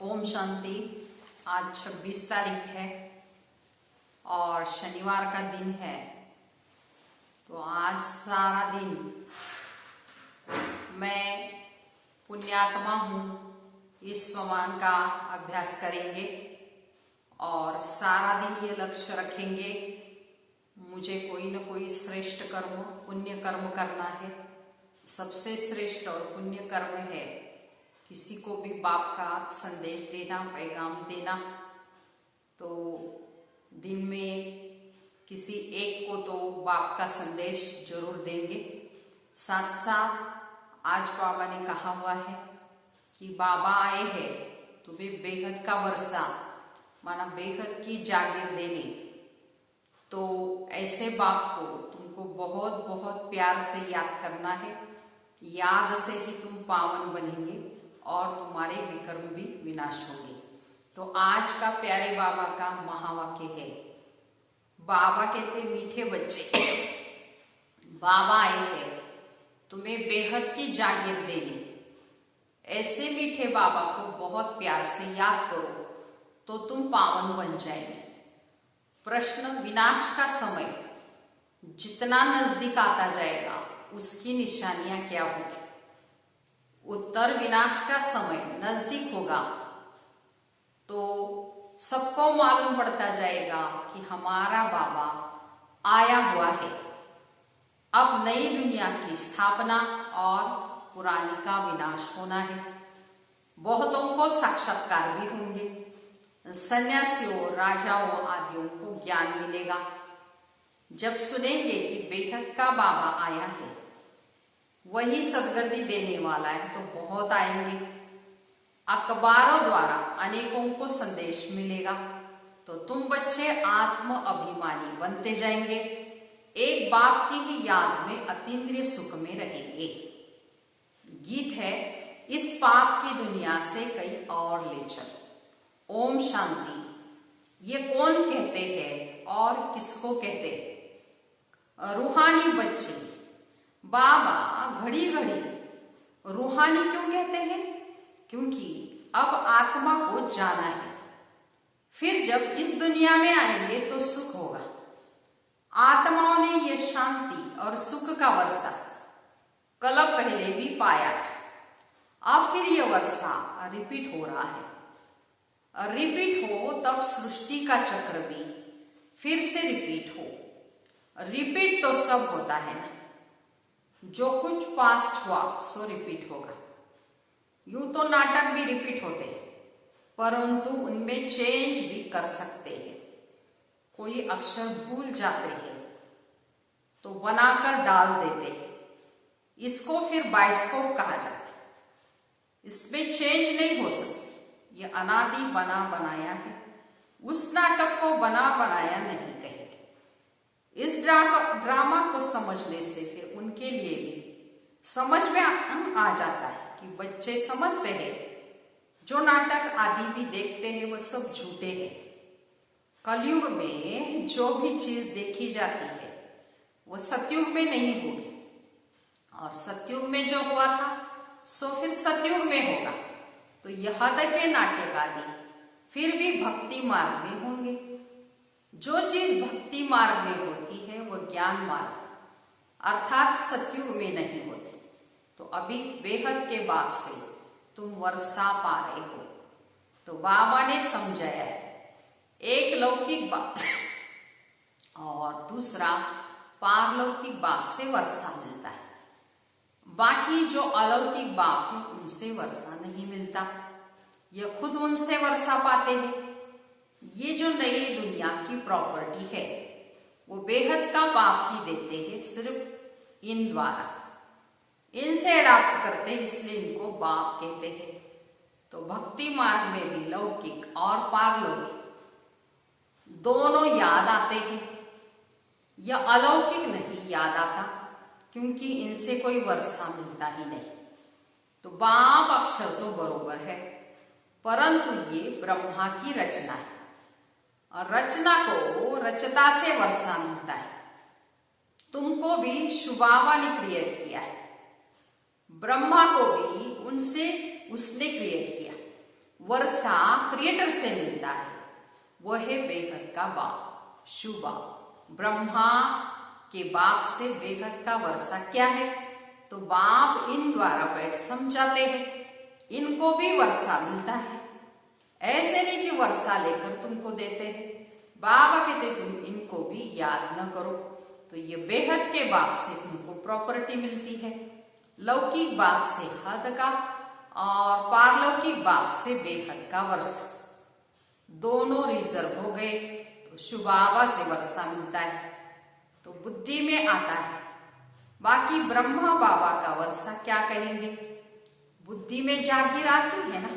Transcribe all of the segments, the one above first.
ओम शांति। आज 26 तारीख है और शनिवार का दिन है। तो आज सारा दिन मैं पुण्यात्मा हूँ इस स्वमान का अभ्यास करेंगे और सारा दिन ये लक्ष्य रखेंगे मुझे कोई न कोई श्रेष्ठ कर्म पुण्य कर्म करना है। सबसे श्रेष्ठ और पुण्य कर्म है किसी को भी बाप का संदेश देना, पैगाम देना। तो दिन में किसी एक को तो बाप का संदेश जरूर देंगे। साथ साथ आज बाबा ने कहा हुआ है कि बाबा आए हैं तुम्हें बेहद का वर्षा माना बेहद की जागीर देने। तो ऐसे बाप को तुमको बहुत बहुत प्यार से याद करना है। याद से ही तुम पावन बनेंगे और तुम्हारे विकर्म भी विनाश होंगे। तो आज का प्यारे बाबा का महावाक्य है। बाबा कहते मीठे बच्चे बाबा आए हैं तुम्हें बेहद की जागीर देने। ऐसे मीठे बाबा को बहुत प्यार से याद करो तो तुम पावन बन जाएंगे। प्रश्न, विनाश का समय जितना नजदीक आता जाएगा उसकी निशानियां क्या होगी? उत्तर, विनाश का समय नजदीक होगा तो सबको मालूम पड़ता जाएगा कि हमारा बाबा आया हुआ है। अब नई दुनिया की स्थापना और पुरानी का विनाश होना है। बहुतों को साक्षात्कार भी होंगे। सन्यासियों, राजाओं आदियों को ज्ञान मिलेगा। जब सुनेंगे कि बेहद का बाबा आया है, वही सदगति देने वाला है, तो बहुत आएंगे। अखबारों द्वारा अनेकों को संदेश मिलेगा तो तुम बच्चे आत्म अभिमानी बनते जाएंगे। एक बाप की ही याद में अतीन्द्रिय सुख में रहेंगे। गीत है, इस पाप की दुनिया से कहीं और ले चल। ओम शांति। ये कौन कहते हैं और किसको कहते हैं? रूहानी बच्चे। बाबा घड़ी घड़ी रूहानी क्यों कहते हैं? क्योंकि अब आत्मा को जाना है। फिर जब इस दुनिया में आएंगे तो सुख होगा। आत्माओं ने यह शांति और सुख का वर्षा कल पहले भी पाया था। अब फिर यह वर्षा रिपीट हो रहा है। रिपीट हो तब सृष्टि का चक्र भी फिर से रिपीट हो। रिपीट तो सब होता है ना। जो कुछ पास्ट हुआ सो रिपीट होगा। यूं तो नाटक भी रिपीट होते हैं परंतु उनमें चेंज भी कर सकते हैं। कोई अक्षर भूल जाते हैं तो बनाकर डाल देते हैं। इसको फिर बाइस्कोप कहा जाता है। इसमें चेंज नहीं हो सकती। यह अनादि बना बनाया है। उस नाटक को बना बनाया नहीं कहेंगे। इस ड्रामा को समझने से फिर उनके लिए भी समझ में आ जाता है कि बच्चे समझते हैं जो नाटक आदि भी देखते हैं वो सब झूठे हैं। कलयुग में जो भी चीज देखी जाती है वो सतयुग में नहीं होगी और सतयुग में जो हुआ था सो फिर सतयुग में होगा। तो यह तक के नाटक आदि फिर भी भक्ति मार्ग में होंगे। जो चीज भक्ति मार्ग में होती है वो ज्ञान मार्ग अर्थात सतयुग में नहीं होती। तो अभी बेहद के बाप से तुम वर्षा पा रहे हो। तो बाबा ने समझाया है, एक लौकिक बाप और दूसरा पारलौकिक बाप से वर्षा मिलता है। बाकी जो अलौकिक बाप है उनसे वर्षा नहीं मिलता। यह खुद उनसे वर्षा पाते हैं। ये जो नई दुनिया की प्रॉपर्टी है वो बेहद का बाप ही देते हैं, सिर्फ इन द्वारा। इनसे अडॉप्ट करते इसलिए इनको बाप कहते हैं। तो भक्ति मार्ग में भी लौकिक और पारलौकिक दोनों याद आते हैं। यह अलौकिक नहीं याद आता क्योंकि इनसे कोई वर्षा मिलता ही नहीं। तो बाप अक्षर तो बरोबर है परंतु ये ब्रह्मा की रचना है और रचना को रचता से वर्षा मिलता है। तुमको भी शुभावा ने क्रिएट किया है। ब्रह्मा को भी उनसे उसने क्रिएट किया। वर्षा क्रिएटर से मिलता है, वह है बेहद का बाप, शिव बाप। ब्रह्मा के बाप से बेहद का वर्षा क्या है? तो बाप इन द्वारा बैठ समझाते हैं, इनको भी वर्षा मिलता है। ऐसे नहीं कि वर्षा लेकर तुमको देते हैं, बाबा कहते तुम इनको भी याद न करो। तो ये बेहद के बाप से तुमको प्रॉपर्टी मिलती है, लौकिक बाप से हद का और पारलौकिक बाप से बेहद का वर्षा, दोनों रिजर्व हो गए तो शिव बाबा से वर्षा मिलता है, तो बुद्धि में आता है। बाकी ब्रह्मा बाबा का वर्षा क्या कहेंगे? बुद्धि में जागीर आती है ना,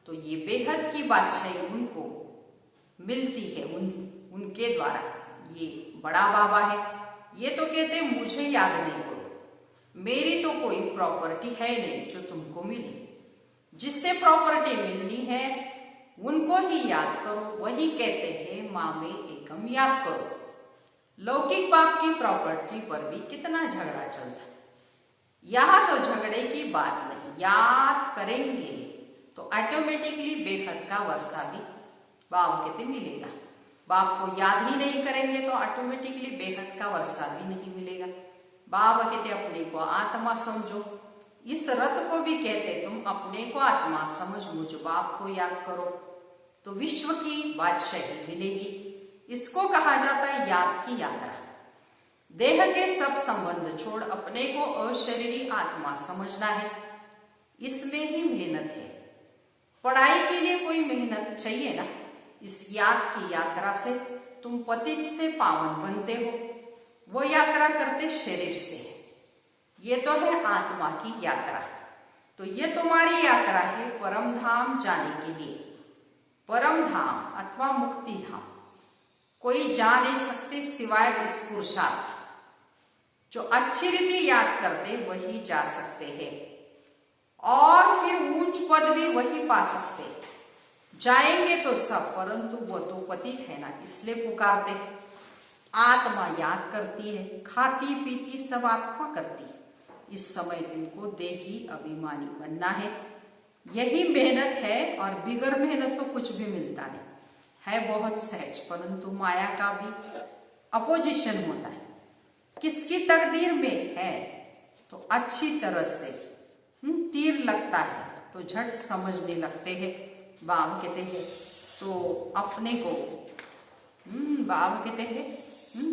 तो ये बेहद की बादशाही उनको मिलती है उनके द्वारा। ये बड़ा बाबा है, ये तो कहते हैं मुझे याद नहीं करो, मेरी तो कोई प्रॉपर्टी है नहीं जो तुमको मिले। जिससे प्रॉपर्टी मिलनी है उनको ही याद करो, वही कहते हैं माँ में एकम याद करो। लौकिक बाप की प्रॉपर्टी पर भी कितना झगड़ा चलता है, यहाँ तो झगड़े की बात नहीं, याद करेंगे तो ऑटोमेटिकली बेहद का वर्षा भी बाप कहते मिलेगा। बाप को याद ही नहीं करेंगे तो ऑटोमेटिकली बेहद का वर्षा भी नहीं मिलेगा। बाबा कहते अपने को आत्मा समझो, इस रथ को भी कहते तुम अपने को आत्मा समझ, मुझ बाप को याद करो तो विश्व की बादशाही मिलेगी। इसको कहा जाता है याद की यात्रा। देह के सब संबंध छोड़ अपने को अशरीरी आत्मा समझना है, इसमें ही मेहनत है। पढ़ाई के लिए कोई मेहनत चाहिए ना, इस याद की यात्रा से तुम पतित से पावन बनते हो, वो यात्रा करते शरीर से। ये तो है आत्मा की यात्रा। तो ये तुम्हारी यात्रा है परम धाम जाने के लिए। परम धाम अथवा मुक्ति धाम कोई जा नहीं सकते सिवाय इस पुरुषार्थ। जो अच्छी रीति याद करते वही जा सकते हैं, और फिर ऊंच पद भी वही पा सकते। जाएंगे तो सब, परंतु वो तो पतित है ना, इसलिए पुकारते। आत्मा याद करती है, खाती पीती सब आत्मा करती है। इस समय तुमको देही अभिमानी बनना है, यही मेहनत है। और बिगर मेहनत तो कुछ भी मिलता नहीं है, बहुत सहज। परंतु माया का भी अपोजिशन होता है, किसकी तकदीर में है तो अच्छी तरह से तीर लगता है तो झट समझने लगते हैं। बाब कहते हैं तो अपने को बाब कहते हैं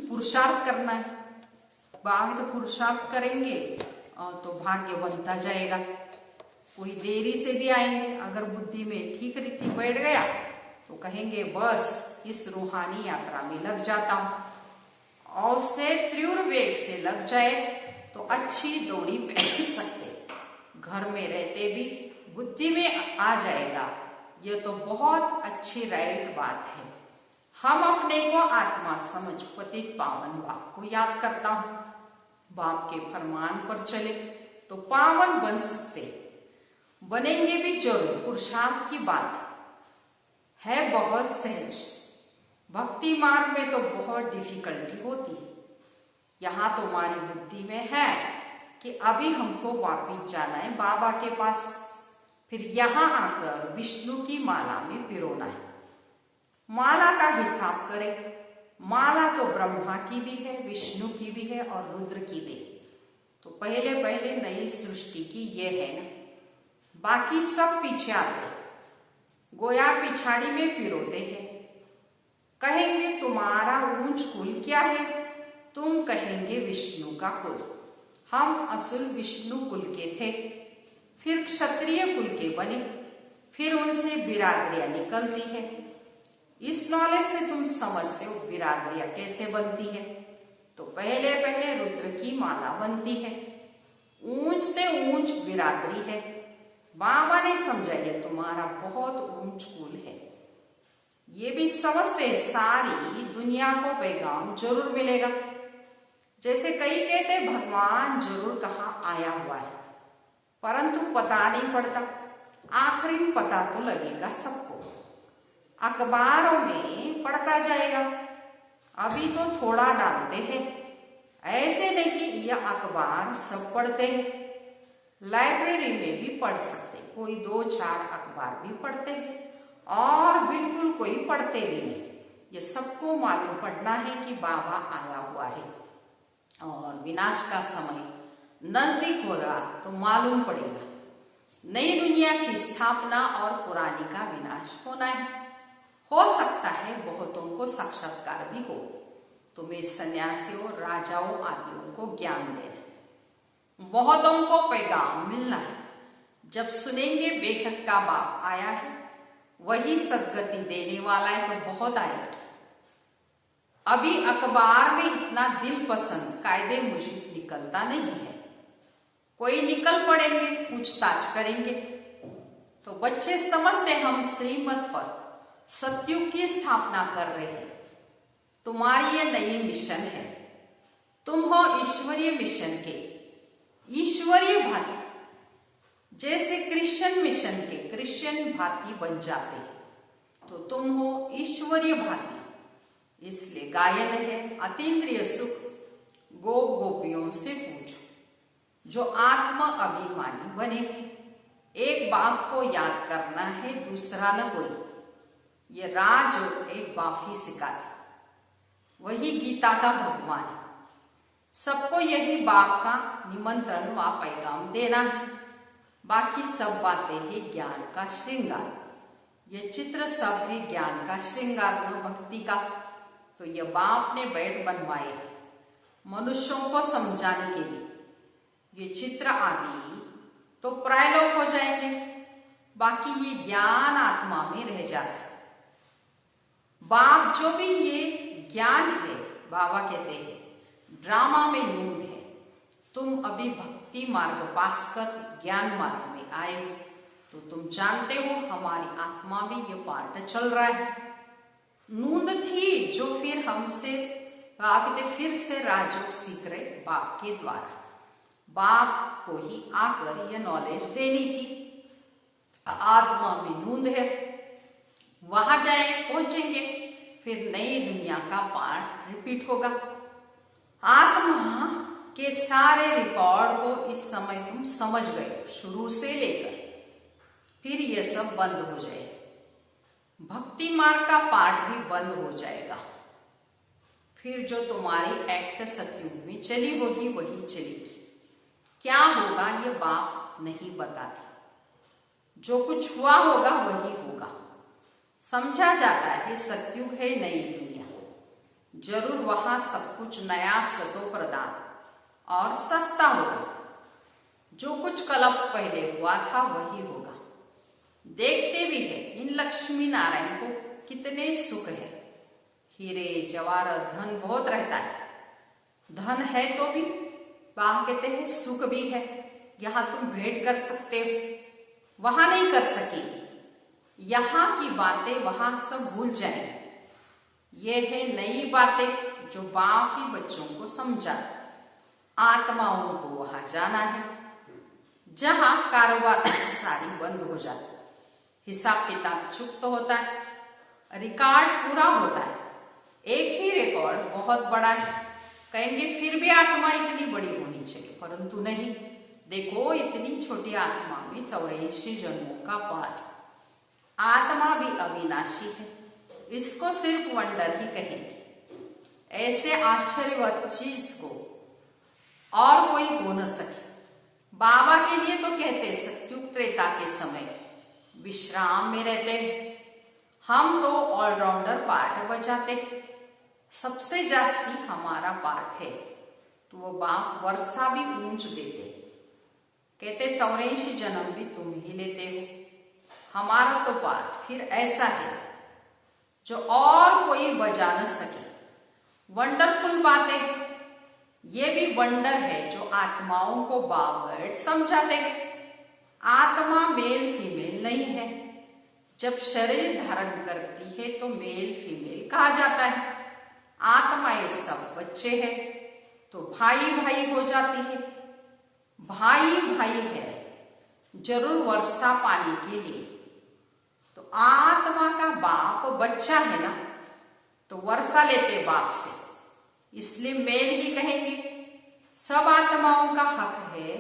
पुरुषार्थ करना है। बाब तो पुरुषार्थ करेंगे तो भाग्य बनता जाएगा। कोई देरी से भी आएंगे, अगर बुद्धि में ठीक रीति बैठ गया तो कहेंगे बस इस रूहानी यात्रा में लग जाता हूं, और से तीव्र वेग से लग जाए तो अच्छी दौड़ी बैठ सकते, घर में रहते भी बुद्धि में आ जाएगा। ये तो बहुत अच्छी राइट बात है। हम अपने को आत्मा समझ पतित पावन बाप को याद करता हूं, बाप के फरमान पर चले तो पावन बन सकते, बनेंगे भी जरूर। पुरुषार्थ की बात है बहुत सहज। भक्ति मार्ग में तो बहुत डिफिकल्टी होती है। यहाँ तो हमारी बुद्धि में है कि अभी हमको वापिस जाना है बाबा के पास, फिर यहाँ आकर विष्णु की माला में पिरोना है। माला का हिसाब करें, माला तो ब्रह्मा की भी है, विष्णु की भी है और रुद्र की भी। तो पहले पहले नई सृष्टि की ये है ना, बाकी सब पीछे आते, गोया पिछाड़ी में पिरोते हैं। कहेंगे तुम्हारा ऊंच कुल क्या है, तुम कहेंगे विष्णु का कुल। हम असुल विष्णु कुल के थे, फिर क्षत्रिय कुल के बने, फिर उनसे बिरादरियां निकलती है। इस नॉलेज से तुम समझते हो बिरादरियां कैसे बनती है। तो पहले पहले रुद्र की माला बनती है, ऊंच से ऊंच बिरादरी है। बाबा ने समझा ये तुम्हारा बहुत ऊंच कुल है। ये भी समझते सारी दुनिया को पैगाम जरूर मिलेगा। जैसे कई कहते भगवान जरूर कहाँ आया हुआ है, परंतु पता नहीं पड़ता। आखिरी में पता तो लगेगा सबको, अखबारों में पढ़ता जाएगा। अभी तो थोड़ा डालते हैं, ऐसे नहीं कि यह अखबार सब पढ़ते हैं। लाइब्रेरी में भी पढ़ सकते, कोई 2-4 अखबार भी पढ़ते हैं और बिल्कुल कोई पढ़ते भी नहीं। ये सबको मालूम पड़ना है कि बाबा आया हुआ है और विनाश का समय नजदीक होगा तो मालूम पड़ेगा। नई दुनिया की स्थापना और पुरानी का विनाश होना है। हो सकता है बहुतों को साक्षात्कार भी हो। तुम्हें सन्यासियों, राजाओं आदियों को ज्ञान देना, बहुतों को पैगाम मिलना है। जब सुनेंगे बेहद का बाप आया है, वही सदगति देने वाला है, तो बहुत आएगी। अभी अखबार में इतना दिल पसंद कायदे मुजीब निकलता नहीं है। कोई निकल पड़ेंगे, पूछताछ करेंगे तो बच्चे समझते हम श्रीमत पर सतयुग की स्थापना कर रहे हैं। तुम्हारी ये नई मिशन है। तुम हो ईश्वरीय मिशन के ईश्वरीय भांति। जैसे क्रिश्चियन मिशन के क्रिश्चियन भांति बन जाते हैं, तो तुम हो ईश्वरीय भांति। इसलिए गायन है, अतीन्द्रिय सुख गोप गोपियों से पूछो जो आत्म अभिमानी बने हैं। एक बाप को याद करना है, दूसरा न कोई। ये राज एक बाप ही सिखाते, वही गीता का भगवान है। सबको यही बाप का निमंत्रण व पैगाम देना है। बाकी सब बातें हैं ज्ञान का श्रृंगार। ये चित्र सब है ज्ञान का श्रृंगार, न भक्ति का। तो ये बाप ने बैठ बनवाए मनुष्यों को समझाने के लिए। ये चित्र आदि तो प्रायलोक हो जाएंगे, बाकी ये ज्ञान आत्मा में रह जाता है। बाप जो भी ये ज्ञान है, बाबा कहते हैं ड्रामा में नूंद है। तुम अभी भक्ति मार्ग पास कर ज्ञान मार्ग में आए हो, तो तुम जानते हो हमारी आत्मा में ये पार्ट चल रहा है। नूंद थी जो फिर हमसे कहते फिर से राजयोग सीख रहे बाप के द्वारा। बाप को ही आकर यह नॉलेज देनी थी। आत्मा में नूंद है, वहां जाए पहुंचेंगे, फिर नई दुनिया का पार्ट रिपीट होगा। आत्मा के सारे रिकॉर्ड को इस समय तुम समझ गए, शुरू से लेकर फिर यह सब बंद हो जाएगा। भक्ति मार्ग का पार्ट भी बंद हो जाएगा। फिर जो तुम्हारी एक्ट सतयुग में चली होगी वही चलेगी। क्या होगा ये बाप नहीं बताते। जो कुछ हुआ होगा वही होगा। समझा जाता है सतयुग है नई दुनिया। जरूर वहां सब कुछ नया, सतो प्रदान और सस्ता होगा। जो कुछ कल्प पहले हुआ था वही होगा। देखते भी है इन लक्ष्मी नारायण को कितने सुख है। हीरे जवाहरात धन बहुत रहता है। धन है तो भी वहां कहते हैं सुख भी है। यहाँ तुम भेंट कर सकते हो, वहां नहीं कर सकेगी। यहाँ की बातें वहां सब भूल जाएंगे। ये है नई बातें जो बाप ही बच्चों को समझा। आत्माओं को वहां जाना है जहां कारोबार सारी बंद हो जाती, हिसाब किताब चुप्त होता है, रिकॉर्ड पूरा होता है। एक ही रिकॉर्ड बहुत बड़ा है। कहेंगे फिर भी आत्मा इतनी बड़ी होनी चाहिए, परंतु नहीं। देखो इतनी छोटी आत्मा में 84 जन्मों का पाठ। आत्मा भी अविनाशी है, इसको सिर्फ वंडर ही कहेंगे। ऐसे आश्चर्यवत चीज को और कोई हो न सके। बाबा के लिए तो कहते सत्युग त्रेता के समय विश्राम में रहते हैं। हम तो ऑलराउंडर पार्ट बजाते हैं। सबसे जास्ती हमारा पार्ट है, तो वो बाप वर्षा भी ऊंच देते। कहते 84 जन्म भी तुम ही लेते हो। हमारा तो पार्ट फिर ऐसा है जो और कोई बजा न सके। वंडरफुल बातें ये भी वंडर है जो आत्माओं को बाप समझाते हैं। आत्मा मेल फीमेल नहीं है। जब शरीर धारण करती है तो मेल फीमेल कहा जाता है। आत्माएं सब बच्चे हैं तो भाई भाई हो जाती है। भाई भाई है जरूर वर्षा पानी के लिए। तो आत्मा का बाप बच्चा है ना, तो वर्षा लेते बाप से, इसलिए मेल ही कहेंगे। सब आत्माओं का हक है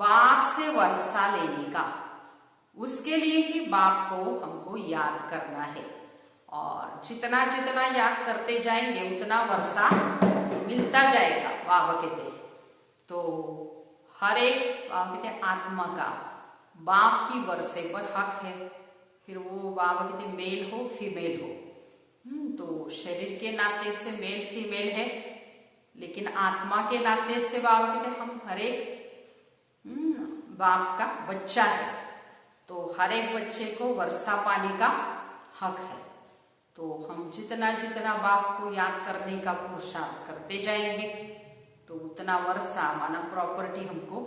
बाप से वर्षा लेने का। उसके लिए ही बाप को हमको याद करना है। और जितना जितना याद करते जाएंगे उतना वर्षा मिलता जाएगा। बाबा कहते हैं तो हर एक बाबा कहते हैं आत्मा का बाप की वर्षे पर हक है। फिर वो बाबा कहते हैं मेल हो फीमेल हो, तो शरीर के नाते से मेल फीमेल है, लेकिन आत्मा के नाते से बाबा कहते हैं हम हर एक बाप का बच्चा है। तो हर एक बच्चे को वर्षा पाने का हक है। तो हम जितना जितना बाप को याद करने का पुरुषार्थ करते जाएंगे तो उतना वर्षा माना प्रॉपर्टी हमको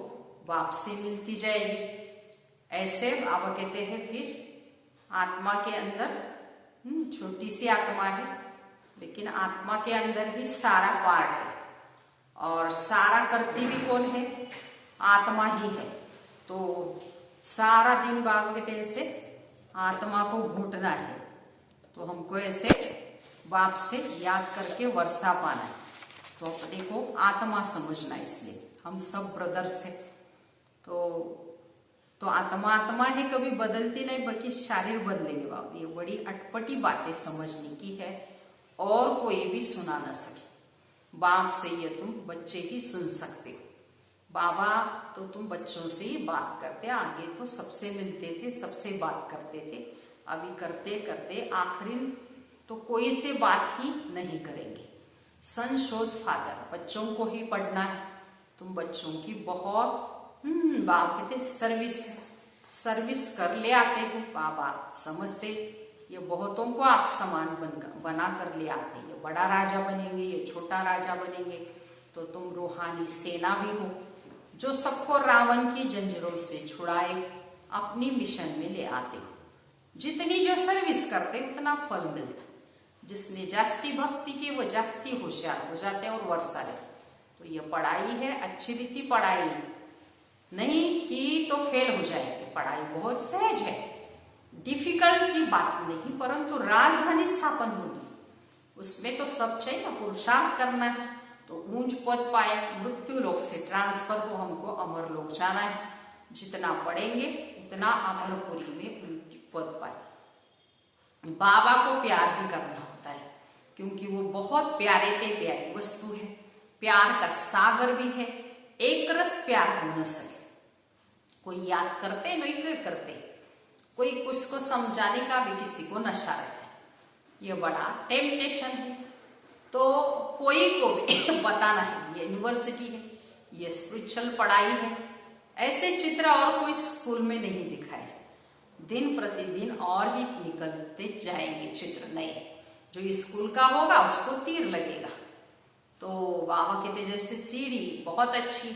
बाप से मिलती जाएगी। ऐसे बाबा कहते हैं फिर आत्मा के अंदर छोटी सी आत्मा है, लेकिन आत्मा के अंदर ही सारा पार्ट है और सारा करती भी कौन है? आत्मा ही है। तो सारा दिन बाबा कहते हैं ऐसे आत्मा को घूटना है। तो हमको ऐसे बाप से याद करके वर्षा पाना है। तो अपने को आत्मा समझना, इसलिए हम सब ब्रदर्स हैं। तो आत्मा आत्मा है, कभी बदलती नहीं, बाकी शरीर बदलेंगे बाबा। ये बड़ी अटपटी बातें समझने की है और कोई भी सुना ना सके। बाप से ये तुम बच्चे ही सुन सकते हो। बाबा तो तुम बच्चों से ही बात करते, आगे तो सबसे मिलते थे, सबसे बात करते थे। अभी करते करते आखिरी तो कोई से बात ही नहीं करेंगे। सन शोज फादर, बच्चों को ही पढ़ना है। तुम बच्चों की बहुत बाप कहते सर्विस कर ले आते हो। बाबा समझते ये बहुतों को आप समान बना कर ले आते। ये बड़ा राजा बनेंगे, ये छोटा राजा बनेंगे, तो तुम रूहानी सेना भी हो जो सबको रावण की जंजीरों से छुड़ाए अपनी मिशन में ले आते हो। जितनी जो सर्विस करते उतना फल मिलता। जिसने जास्ती भक्ति की वो जास्ती होशियार हो जाते हैं और वर्षा रहे। तो ये पढ़ाई है, अच्छी रीति पढ़ाई नहीं की तो फेल हो जाएगी। पढ़ाई बहुत सहज है, डिफिकल्ट की बात नहीं, परंतु राजधानी स्थापन होगी उसमें तो सब चाहिए, पुरुषार्थ करना है। तो ऊंच पद पाए, मृत्यु लोक से ट्रांसफर हो, हमको अमर लोक जाना है। जितना पढ़ेंगे उतना अमरपुरी में ऊंच पद पाए। बाबा को प्यार भी करना होता है, क्योंकि वो बहुत प्यारे थे, प्यारी वस्तु है, प्यार का सागर भी है। एक रस प्यार हो न सके। कोई याद करते नहीं करते, कोई उसको समझाने का भी किसी को नशा रहता है। ये बड़ा टेम्पटेशन है। तो कोई को भी बताना है ये यूनिवर्सिटी है, ये स्पिरिचुअल पढ़ाई है। ऐसे चित्र और कोई स्कूल में नहीं दिखाए। दिन प्रतिदिन और ही निकलते जाएंगे चित्र नए। जो स्कूल का होगा उसको तीर लगेगा। तो बाबा कहते जैसे सीढ़ी बहुत अच्छी,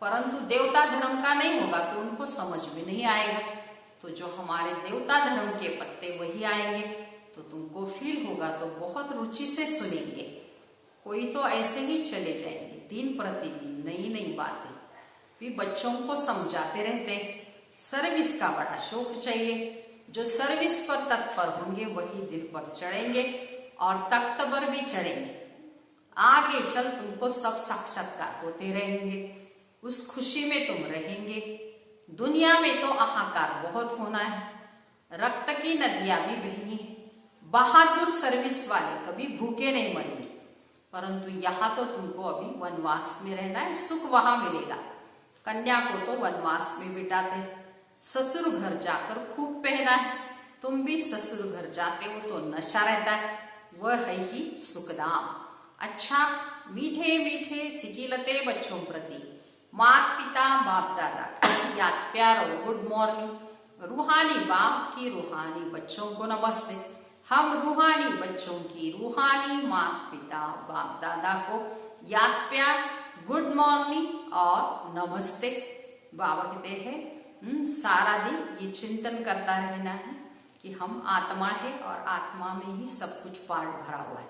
परंतु देवता धर्म का नहीं होगा तो उनको समझ में नहीं आएगा। तो जो हमारे देवता धर्म के पत्ते वही आएंगे, तो तुमको फील होगा तो बहुत रुचि से सुनेंगे। कोई तो ऐसे ही चले जाएंगे, दिन प्रतिदिन नई नई बातें भी बच्चों को समझाते रहते हैं। सर्विस का बड़ा शौक चाहिए। जो सर्विस पर तत्पर होंगे वही दिल पर चढ़ेंगे और तख्त पर भी चढ़ेंगे। आगे चल तुमको सब साक्षात्कार होते रहेंगे, उस खुशी में तुम रहेंगे। दुनिया में तो हाहाकार बहुत होना है, रक्त की नदियां भी बहनी है। बहादुर सर्विस वाले कभी भूखे नहीं मरेंगे। परंतु यहाँ तो तुमको अभी वनवास में रहना है, सुख वहां मिलेगा। कन्या को तो वनवास में बिताते हैं, ससुर घर जाकर खूब पहना है। तुम भी ससुर घर जाते हो तो नशा रहता है, वह है ही सुखदाम। अच्छा मीठे मीठे सिकिलते बच्चों प्रति माता पिता बाप दादा याद प्यार और गुड मॉर्निंग। रूहानी बाप की रूहानी बच्चों को नमस्ते। हम रूहानी बच्चों की रूहानी माता पिता बाप दादा को याद प्यार, गुड मॉर्निंग और नमस्ते। बाबा कहते हैं सारा दिन ये चिंतन करता रहना है कि हम आत्मा है और आत्मा में ही सब कुछ पार्ट भरा हुआ है।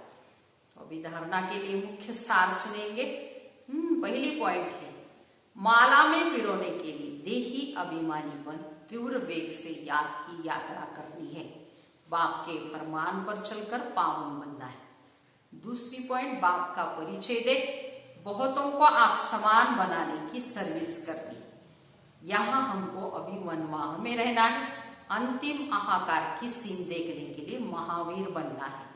तो अभी धारणा के लिए मुख्य सार सुनेंगे। पहली पॉइंट है, माला में पिरोने के लिए देही अभिमानी बन तीव्र वेग से याद की यात्रा करनी है। बाप के फरमान पर चलकर पावन बनना है। दूसरी पॉइंट, बाप का परिचय दे, बहुतों को आप समान बनाने की सर्विस करनी। यहाँ हमको अभी 1 माह में रहना है। अंतिम आहाकार की सीन देखने के लिए महावीर बनना है।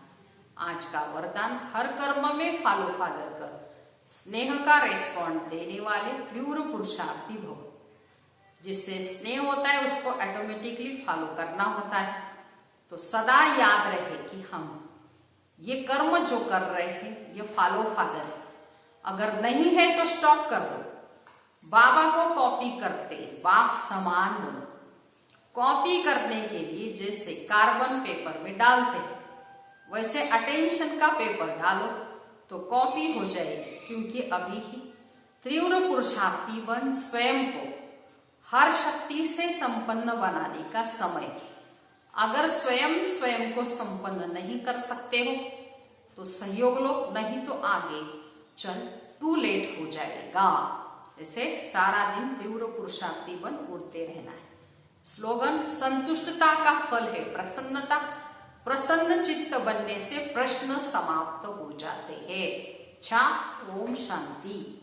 आज का वरदान, हर कर्म में फॉलो फादर कर, स्नेह का रेस्पॉन्ड देने वाले तीव्र पुरुषार्थी भव। जिससे स्नेह होता है उसको ऑटोमेटिकली फॉलो करना होता है। तो सदा याद रहे कि हम ये कर्म जो कर रहे हैं ये फॉलो फादर है। अगर नहीं है तो स्टॉप कर दो। बाबा को कॉपी करते बाप समान बनो। कॉपी करने के लिए जैसे कार्बन पेपर में डालते हैं वैसे अटेंशन का पेपर डालो तो कॉपी हो जाएगी। क्योंकि अभी ही तीव्र पुरुषार्थी बन स्वयं को हर शक्ति से संपन्न बनाने का समय। अगर स्वयं को संपन्न नहीं कर सकते हो तो सहयोग लो, नहीं तो आगे चल टू लेट हो जाएगा। ऐसे सारा दिन तीव्र पुरुषार्थी बन उड़ते रहना है। स्लोगन, संतुष्टता का फल है प्रसन्नता। प्रसन्न चित्त बनने से प्रश्न समाप्त हो जाते हैं। अच्छा, ओम शांति।